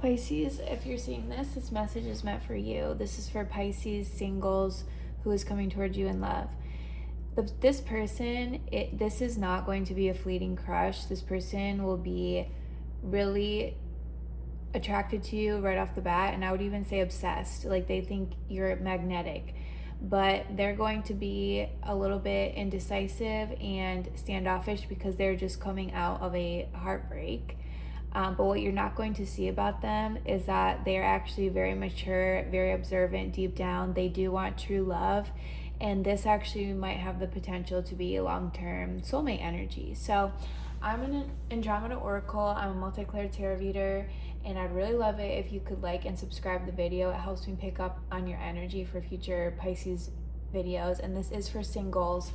Pisces, if you're seeing this message is meant for you. This is for Pisces singles who is coming towards you in love. This person, this is not going to be a fleeting crush. This person will be really attracted to you right off the bat, and I would even say obsessed. Like, they think you're magnetic, but they're going to be a little bit indecisive and standoffish because they're just coming out of a heartbreak. But what you're not going to see about them is that they're actually very mature, very observant deep down. They do want true love, and this actually might have the potential to be a long-term soulmate energy. So I'm an Andromeda Oracle. I'm a multi-clair tarot reader, and I'd really love it if you could like and subscribe the video. It helps me pick up on your energy for future Pisces videos. And this is for singles,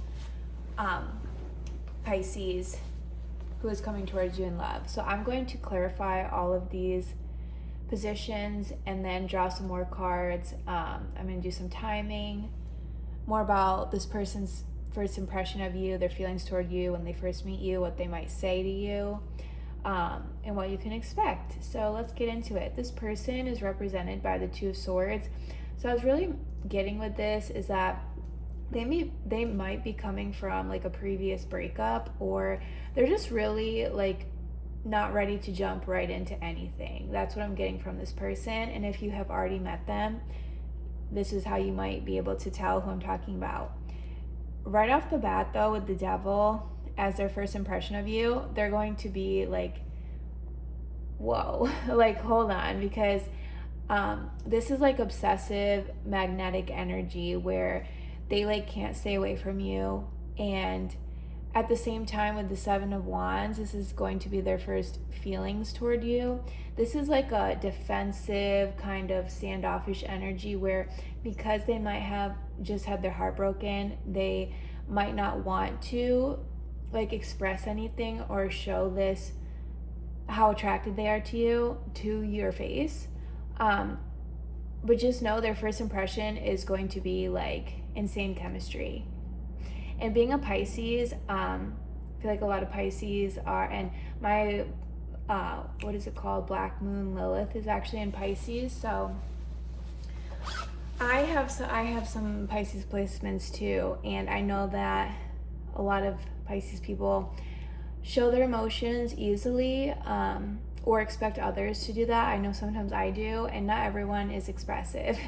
Pisces, who is coming towards you in love. So I'm going to clarify all of these positions and then draw some more cards. I'm going to do some timing, more about this person's first impression of you, their feelings toward you when they first meet you, what they might say to you, and what you can expect. So let's get into it. This person is represented by the Two of Swords. So I was really getting with this is that they might be coming from like a previous breakup, or they're just really like not ready to jump right into anything. That's what I'm getting from this person. And if you have already met them, this is how you might be able to tell who I'm talking about. Right off the bat though, with the Devil as their first impression of you, they're going to be like, whoa, like hold on, because this is like obsessive magnetic energy where they like can't stay away from you. And at the same time with the Seven of Wands, this is going to be their first feelings toward you. This is like a defensive kind of standoffish energy where, because they might have just had their heart broken, they might not want to like express anything or show this, how attracted they are to you, to your face. But just know their first impression is going to be like insane chemistry. And being a Pisces, I feel like a lot of Pisces are, and my, what is it called? Black Moon Lilith is actually in Pisces. So I have some Pisces placements too. And I know that a lot of Pisces people show their emotions easily, or expect others to do that. I know sometimes I do, and not everyone is expressive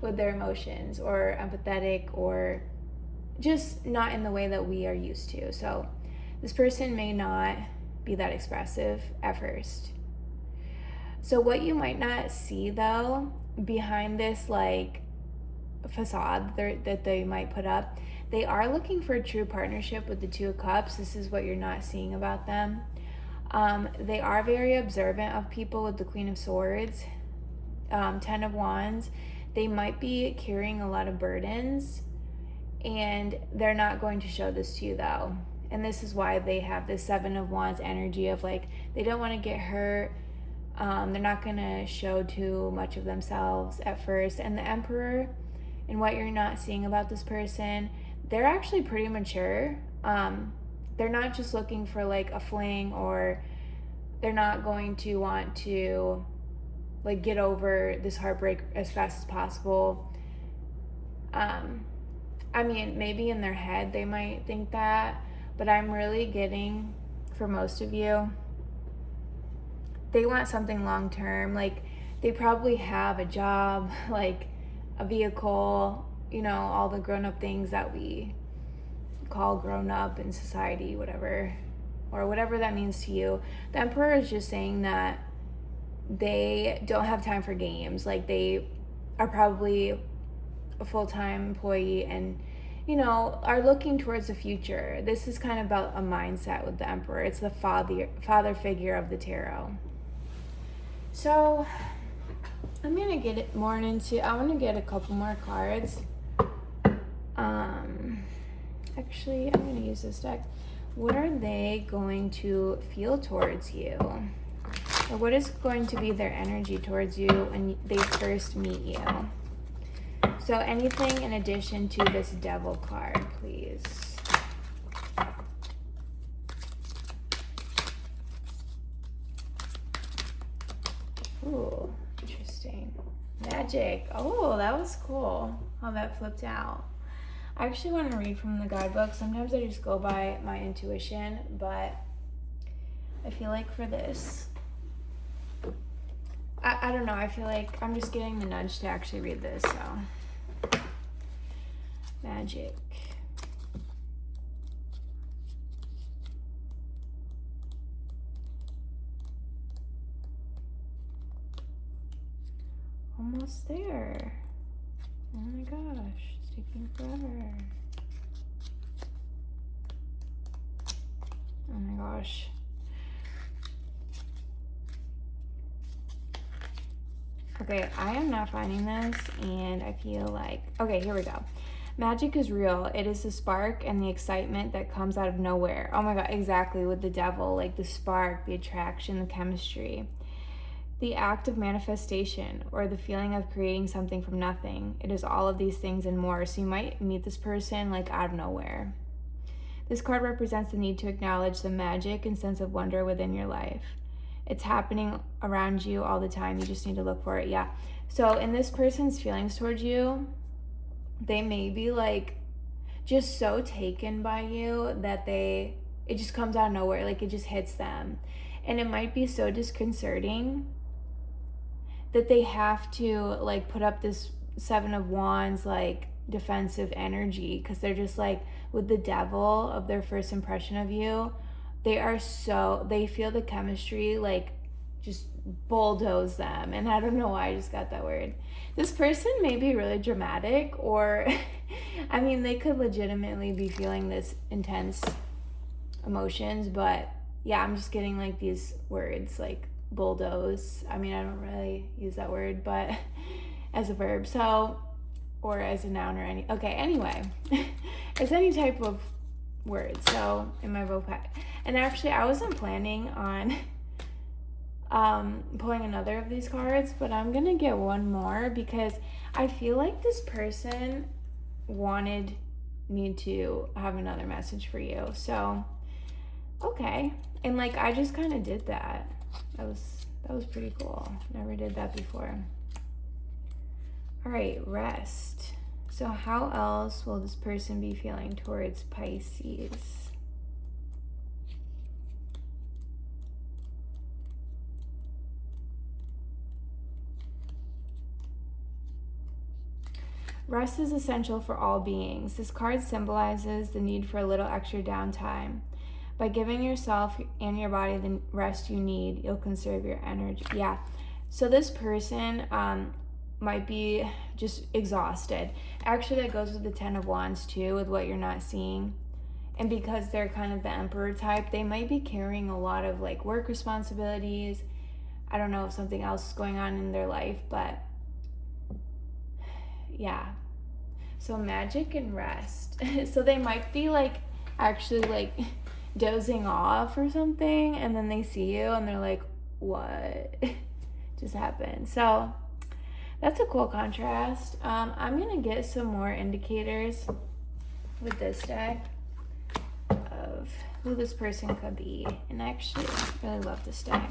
with their emotions or empathetic, or just not in the way that we are used to. So this person may not be that expressive at first. So what you might not see though, behind this like facade that they might put up, they are looking for a true partnership with the Two of Cups. This is what you're not seeing about them. They are very observant of people with the Queen of Swords, Ten of Wands. They might be carrying a lot of burdens, and they're not going to show this to you though. And this is why they have this Seven of Wands energy of like, they don't want to get hurt. They're not going to show too much of themselves at first. And the Emperor, and what you're not seeing about this person, they're actually pretty mature. They're not just looking for like a fling, or they're not going to want to like get over this heartbreak as fast as possible. I mean, maybe in their head they might think that, but I'm really getting, for most of you, they want something long term. Like, they probably have a job, like a vehicle, you know, all the grown-up things that we call grown-up in society, whatever, or whatever that means to you. The Emperor is just saying that they don't have time for games. Like, they are probably a full-time employee and, you know, are looking towards the future. This is kind of about a mindset with the Emperor. It's the father figure of the tarot. So I'm gonna get it more into, I want to get a couple more cards. Actually, I'm gonna use this deck. What are they going to feel towards you? Or what is going to be their energy towards you when they first meet you? So anything in addition to this Devil card, please. Ooh, interesting. Magic. Oh, that was cool how that flipped out. I actually want to read from the guidebook. Sometimes I just go by my intuition, but I feel like for this, I don't know. I feel like I'm just getting the nudge to actually read this. So, magic. Almost there. Oh my gosh, it's taking forever. Oh my gosh. Okay, I am not finding this, and I feel like, okay, here we go. Magic is real. It is the spark and the excitement that comes out of nowhere. Oh my god, exactly, with the devil, like the spark, the attraction, the chemistry. The act of manifestation, or the feeling of creating something from nothing. It is all of these things and more. So you might meet this person like out of nowhere. This card represents the need to acknowledge the magic and sense of wonder within your life. It's happening around you all the time. You just need to look for it. Yeah. So in this person's feelings towards you, they may be like just so taken by you that it just comes out of nowhere. Like it just hits them. And it might be so disconcerting that they have to like put up this Seven of Wands like defensive energy, because they're just like, with the devil of their first impression of you, they feel the chemistry like just bulldoze them. And I don't know why I just got that word. This person may be really dramatic, or I mean, they could legitimately be feeling this intense emotions, but yeah, I'm just getting like these words like bulldoze. I mean, I don't really use that word, but as a verb, so, or as a noun or any, okay, anyway, it's any type of word, so in my vocab. And actually, I wasn't planning on pulling another of these cards, but I'm gonna get one more because I feel like this person wanted me to have another message for you. So, okay. And like, I just kind of did that. That was pretty cool. Never did that before. All right, rest. So how else will this person be feeling towards Pisces? Rest is essential for all beings. This card symbolizes the need for a little extra downtime. By giving yourself and your body the rest you need, you'll conserve your energy. Yeah. So this person might be just exhausted. Actually, that goes with the Ten of Wands too, with what you're not seeing. And because they're kind of the Emperor type, they might be carrying a lot of like work responsibilities. I don't know if something else is going on in their life, but yeah. So magic and rest. So they might be like actually like dozing off or something, and then they see you and they're like, what just happened? So that's a cool contrast. I'm gonna get some more indicators with this deck of who this person could be, and I actually really love this deck.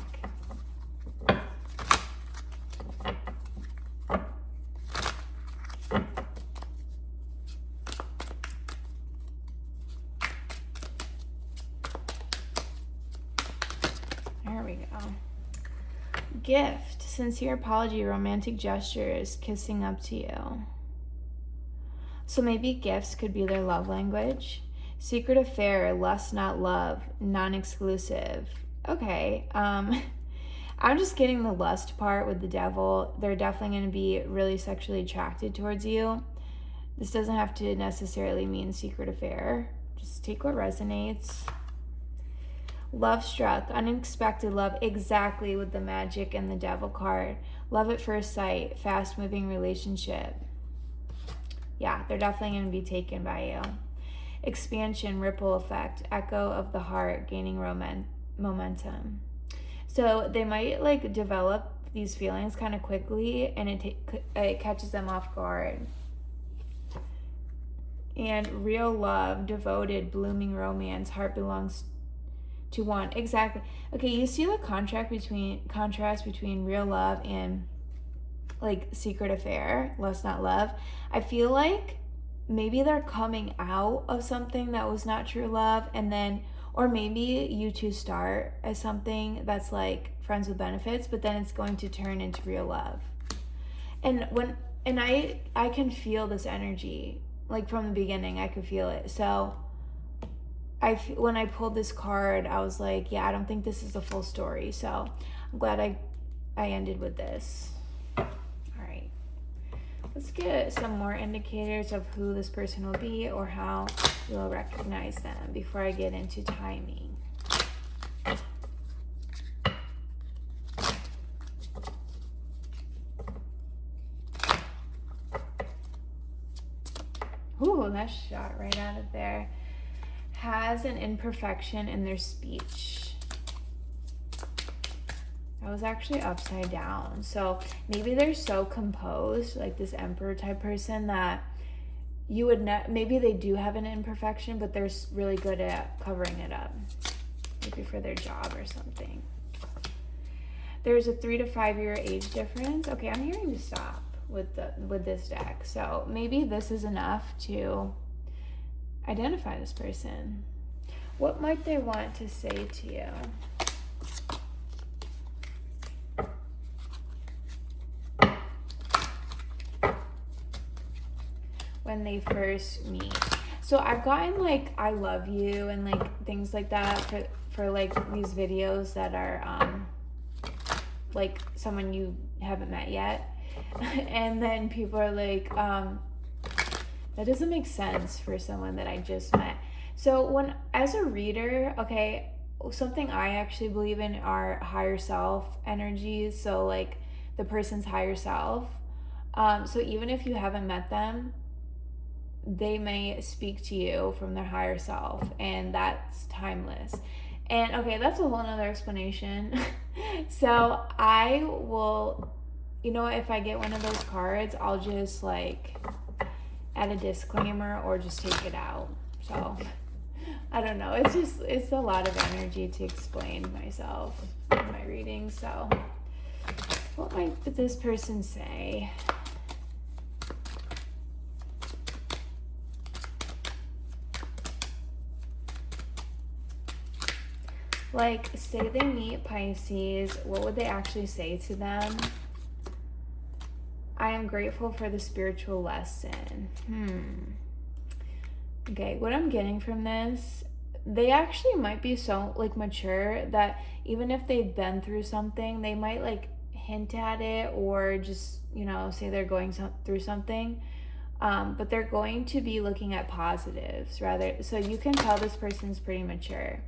There we go. Gift, sincere apology, romantic gestures, kissing up to you. So maybe gifts could be their love language. Secret affair, lust not love, non-exclusive. Okay, I'm just getting the lust part with the devil. They're definitely going to be really sexually attracted towards you. This doesn't have to necessarily mean secret affair. Just take what resonates. Love struck, unexpected love, exactly, with the magic and the devil card. Love at first sight, fast moving relationship. Yeah, they're definitely going to be taken by you. Expansion, ripple effect, echo of the heart, gaining momentum. So they might like develop these feelings kind of quickly, and it catches them off guard. And real love, devoted, blooming romance, heart belongs to want. Exactly. Okay, you see the contrast between real love and like secret affair, lust not love. I feel like maybe they're coming out of something that was not true love, and then, or maybe you two start as something that's like friends with benefits, but then it's going to turn into real love. And I can feel this energy, like from the beginning I could feel it. So when I pulled this card, I was like, yeah, I don't think this is the full story. So I'm glad I ended with this. All right. Let's get some more indicators of who this person will be or how you'll recognize them before I get into timing. Ooh, that shot right out of there. Has an imperfection in their speech. That was actually upside down. So maybe they're so composed, like this emperor type person, that you would maybe they do have an imperfection, but they're really good at covering it up. Maybe for their job or something. There's a 3 to 5 year age difference. Okay, I'm hearing to stop with this deck. So maybe this is enough to identify this person. What might they want to say to you? When they first meet. So I've gotten like I love you and like things like that for like these videos that are like someone you haven't met yet. And then people are like, that doesn't make sense for someone that I just met. So as a reader, okay, something I actually believe in are higher self energies. So like the person's higher self. So even if you haven't met them, they may speak to you from their higher self, and that's timeless. And okay, that's a whole nother explanation. So I will, if I get one of those cards, I'll just like add a disclaimer or just take it out. So I don't know. It's a lot of energy to explain myself in my reading. So what might this person say? Like, say they meet Pisces, what would they actually say to them? I am grateful for the spiritual lesson. Okay, what I'm getting from this, they actually might be so like mature that even if they've been through something, they might like hint at it or just, say they're going through something. But they're going to be looking at positives rather. So you can tell this person's pretty mature.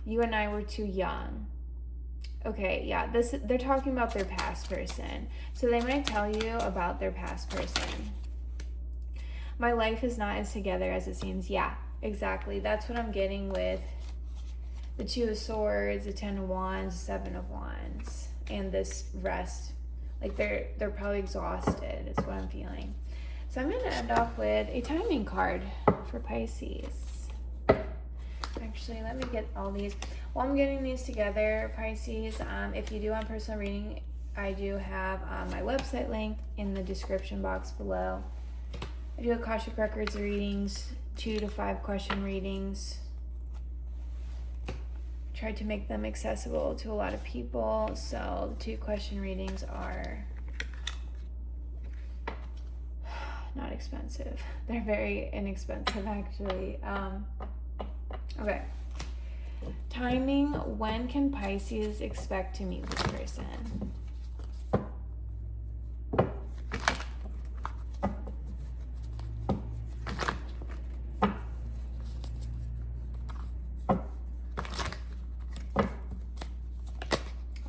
You and I were too young. Okay, yeah, they're talking about their past person. So they might tell you about their past person. My life is not as together as it seems. Yeah, exactly. That's what I'm getting with the 2 of Swords, the 10 of Wands, 7 of Wands, and this rest. Like they're probably exhausted is what I'm feeling. So I'm going to end off with a timing card for Pisces. Actually, let me get all these. While I'm getting these together, Pisces, if you do want personal reading, I do have my website link in the description box below. I do Akashic Records readings, 2 to 5 question readings. Tried to make them accessible to a lot of people, so the 2 question readings are not expensive. They're very inexpensive, actually. Okay. Timing. When can Pisces expect to meet this person?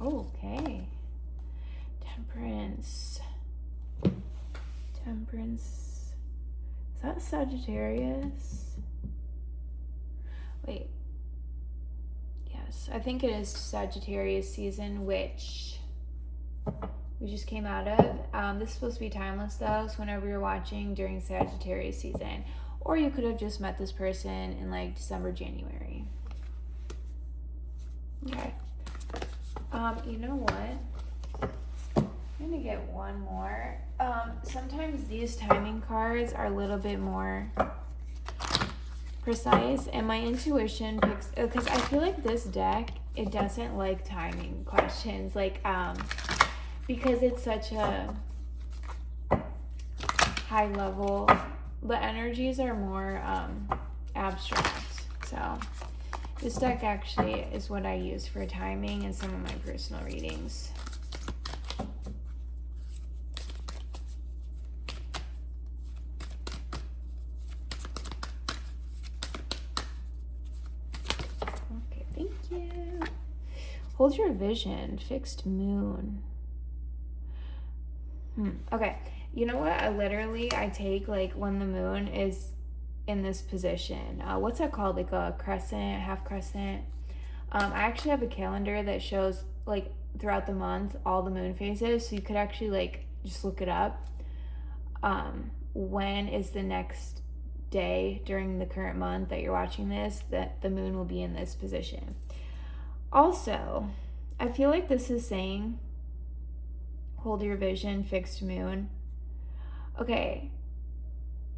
Okay. Temperance. Is that Sagittarius? Wait. Yes, I think it is Sagittarius season, which we just came out of. This is supposed to be timeless though, so whenever you're watching during Sagittarius season, or you could have just met this person in like December, January. Okay. You know what? I'm gonna get one more. Sometimes these timing cards are a little bit more precise, and my intuition picks, because I feel like this deck, it doesn't like timing questions, like, because it's such a high level, the energies are more abstract. So this deck actually is what I use for timing and some of my personal readings. Okay, thank you. Hold your vision, fixed moon. Okay, you know what? I take like when the moon is in this position. What's that called? Like a crescent, half crescent. I actually have a calendar that shows like throughout the month all the moon phases, so you could actually like just look it up. When is the next day during the current month that you're watching this that the moon will be in this position. Also, I feel like this is saying hold your vision, fixed moon. Okay,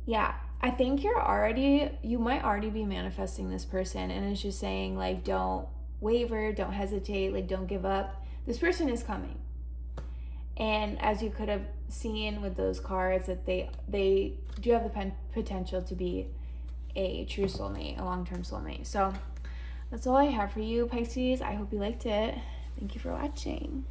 yeah, I think you might already be manifesting this person, and it's just saying like don't waver, don't hesitate, like don't give up. This person is coming. And as you could have seen with those cards, that they do have the potential to be a true soulmate, a long-term soulmate. So that's all I have for you, Pisces. I hope you liked it. Thank you for watching.